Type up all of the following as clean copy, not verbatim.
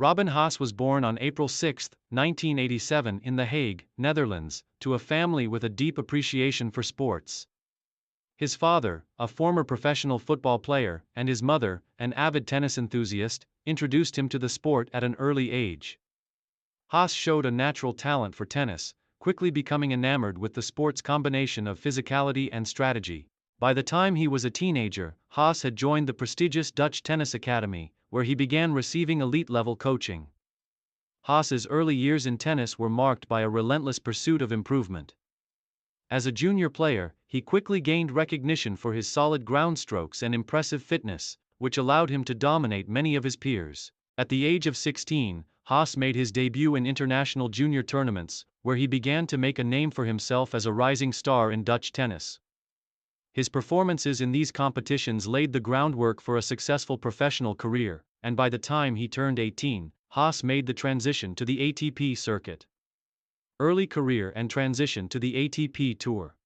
Robin Haase was born on April 6, 1987 in The Hague, Netherlands, to a family with a deep appreciation for sports. His father, a former professional football player, and his mother, an avid tennis enthusiast, introduced him to the sport at an early age. Haase showed a natural talent for tennis, quickly becoming enamored with the sport's combination of physicality and strategy. By the time he was a teenager, Haase had joined the prestigious Dutch Tennis Academy, where he began receiving elite-level coaching. Haase's early years in tennis were marked by a relentless pursuit of improvement. As a junior player, he quickly gained recognition for his solid ground strokes and impressive fitness, which allowed him to dominate many of his peers. At the age of 16, Haase made his debut in international junior tournaments, where he began to make a name for himself as a rising star in Dutch tennis. His performances in these competitions laid the groundwork for a successful professional career, and by the time he turned 18, Haase made the transition to the ATP circuit. Early career and transition to the ATP Tour.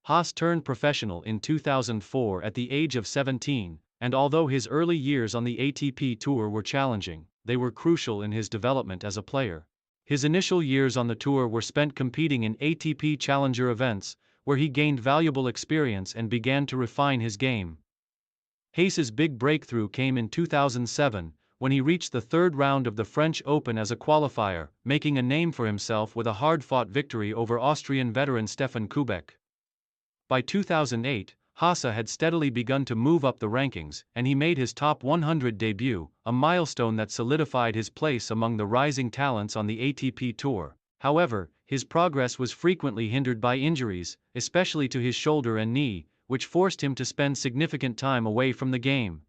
Haase turned professional in 2004 at the age of 17, and although his early years on the ATP Tour were challenging, they were crucial in his development as a player. His initial years on the tour were spent competing in ATP Challenger events, where he gained valuable experience and began to refine his game. Haase's big breakthrough came in 2007, when he reached the third round of the French Open as a qualifier, making a name for himself with a hard-fought victory over Austrian veteran Stefan Kubek. By 2008, Haase had steadily begun to move up the rankings, and he made his top 100 debut, a milestone that solidified his place among the rising talents on the ATP Tour. However, his progress was frequently hindered by injuries, especially to his shoulder and knee, which forced him to spend significant time away from the game.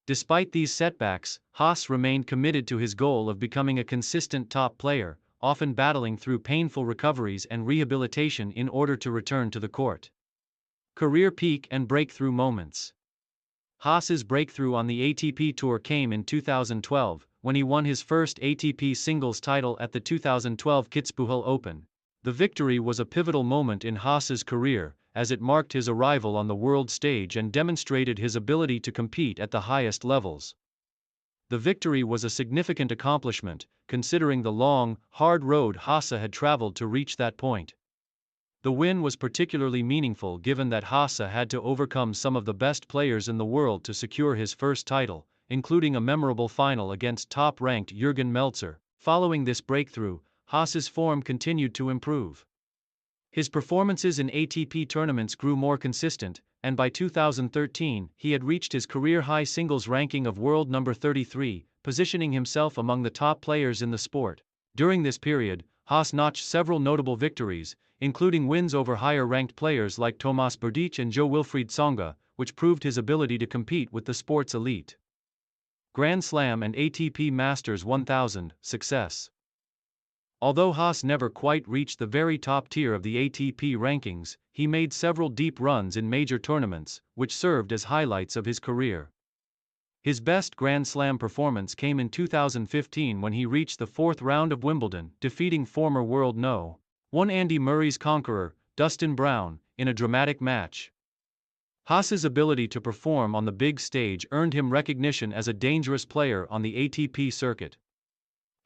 Despite these setbacks, Haase remained committed to his goal of becoming a consistent top player, often battling through painful recoveries and rehabilitation in order to return to the court. Career peak and breakthrough moments. Haase's breakthrough on the ATP Tour came in 2012, when he won his first ATP singles title at the 2012 Kitzbühel Open. The victory was a pivotal moment in Haase's career, as it marked his arrival on the world stage and demonstrated his ability to compete at the highest levels. The victory was a significant accomplishment, considering the long, hard road Haase had traveled to reach that point. The win was particularly meaningful given that Haase had to overcome some of the best players in the world to secure his first title, including a memorable final against top-ranked Jürgen Melzer. Following this breakthrough, Haase's form continued to improve. His performances in ATP tournaments grew more consistent, and by 2013 he had reached his career-high singles ranking of world number 33, positioning himself among the top players in the sport. During this period, Haase notched several notable victories, including wins over higher-ranked players like Tomas Berdych and Jo-Wilfried Tsonga, which proved his ability to compete with the sport's elite. Grand Slam and ATP Masters 1000 success. Although Haase never quite reached the very top tier of the ATP rankings, he made several deep runs in major tournaments, which served as highlights of his career. His best Grand Slam performance came in 2015 when he reached the fourth round of Wimbledon, defeating former world No. 1 Andy Murray's conqueror, Dustin Brown, in a dramatic match. Haase's ability to perform on the big stage earned him recognition as a dangerous player on the ATP circuit.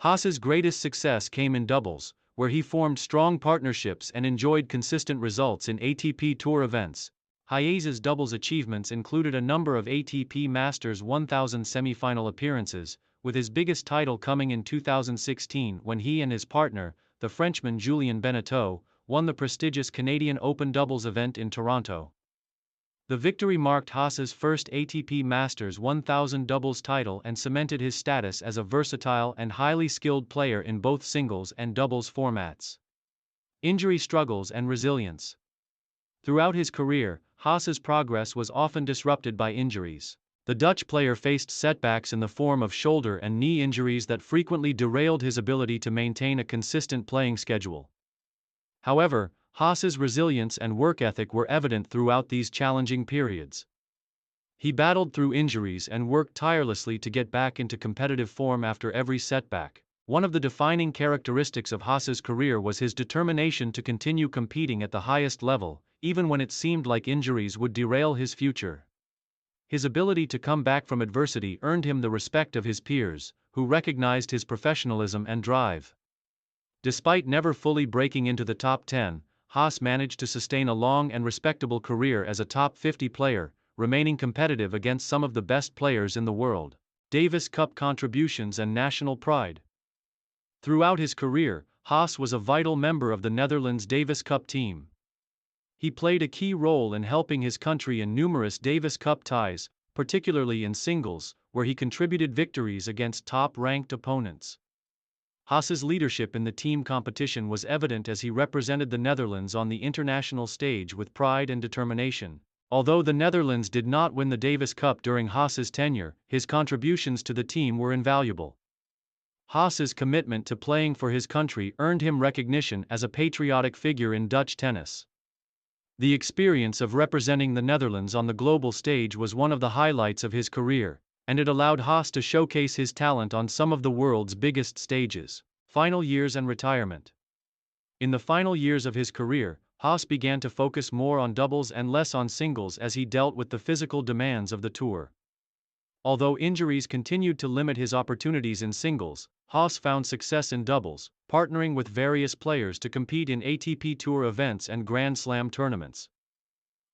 Haase's greatest success came in doubles, where he formed strong partnerships and enjoyed consistent results in ATP Tour events. Haase's doubles achievements included a number of ATP Masters 1000 semi-final appearances, with his biggest title coming in 2016 when he and his partner, the Frenchman Julien Benneteau, won the prestigious Canadian Open doubles event in Toronto. The victory marked Haase's first ATP Masters 1000 doubles title and cemented his status as a versatile and highly skilled player in both singles and doubles formats. Injury struggles and resilience. Throughout his career, Haase's progress was often disrupted by injuries. The Dutch player faced setbacks in the form of shoulder and knee injuries that frequently derailed his ability to maintain a consistent playing schedule. However, Haase's resilience and work ethic were evident throughout these challenging periods. He battled through injuries and worked tirelessly to get back into competitive form after every setback. One of the defining characteristics of Haase's career was his determination to continue competing at the highest level, even when it seemed like injuries would derail his future. His ability to come back from adversity earned him the respect of his peers, who recognized his professionalism and drive. Despite never fully breaking into the top 10, Haase managed to sustain a long and respectable career as a top 50 player, remaining competitive against some of the best players in the world. Davis Cup contributions and national pride. Throughout his career, Haase was a vital member of the Netherlands Davis Cup team. He played a key role in helping his country in numerous Davis Cup ties, particularly in singles, where he contributed victories against top-ranked opponents. Haase's leadership in the team competition was evident as he represented the Netherlands on the international stage with pride and determination. Although the Netherlands did not win the Davis Cup during Haase's tenure, his contributions to the team were invaluable. Haase's commitment to playing for his country earned him recognition as a patriotic figure in Dutch tennis. The experience of representing the Netherlands on the global stage was one of the highlights of his career, and it allowed Haase to showcase his talent on some of the world's biggest stages. Final years and retirement. In the final years of his career, Haase began to focus more on doubles and less on singles as he dealt with the physical demands of the tour. Although injuries continued to limit his opportunities in singles, Haase found success in doubles, partnering with various players to compete in ATP Tour events and Grand Slam tournaments.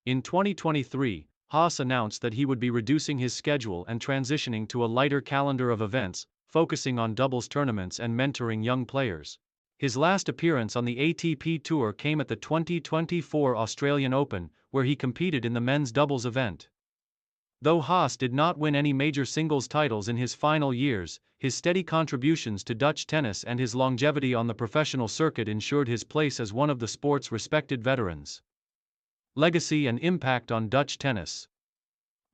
In 2023, Haase announced that he would be reducing his schedule and transitioning to a lighter calendar of events, focusing on doubles tournaments and mentoring young players. His last appearance on the ATP Tour came at the 2024 Australian Open, where he competed in the men's doubles event. Though Haase did not win any major singles titles in his final years, his steady contributions to Dutch tennis and his longevity on the professional circuit ensured his place as one of the sport's respected veterans. Legacy and impact on Dutch tennis.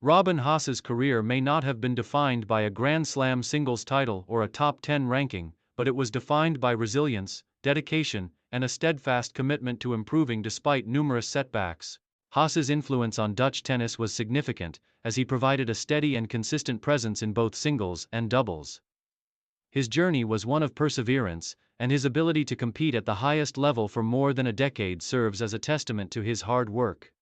Robin Haase's career may not have been defined by a Grand Slam singles title or a top 10 ranking, but it was defined by resilience, dedication, and a steadfast commitment to improving despite numerous setbacks. Haase's influence on Dutch tennis was significant, as he provided a steady and consistent presence in both singles and doubles. His journey was one of perseverance, and his ability to compete at the highest level for more than a decade serves as a testament to his hard work.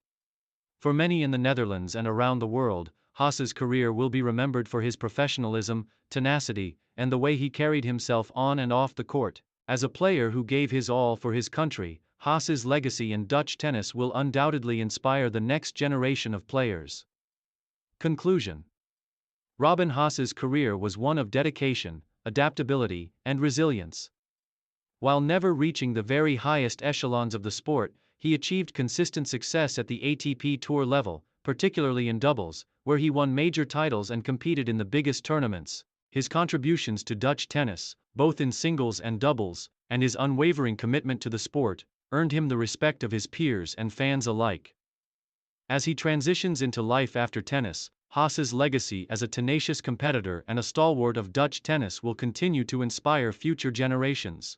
For many in the Netherlands and around the world, Haase's career will be remembered for his professionalism, tenacity, and the way he carried himself on and off the court. As a player who gave his all for his country, Haase's legacy in Dutch tennis will undoubtedly inspire the next generation of players. Conclusion. Robin Haase's career was one of dedication, adaptability, and resilience. While never reaching the very highest echelons of the sport, he achieved consistent success at the ATP Tour level, particularly in doubles, where he won major titles and competed in the biggest tournaments. His contributions to Dutch tennis, both in singles and doubles, and his unwavering commitment to the sport, earned him the respect of his peers and fans alike. As he transitions into life after tennis, Haase's legacy as a tenacious competitor and a stalwart of Dutch tennis will continue to inspire future generations.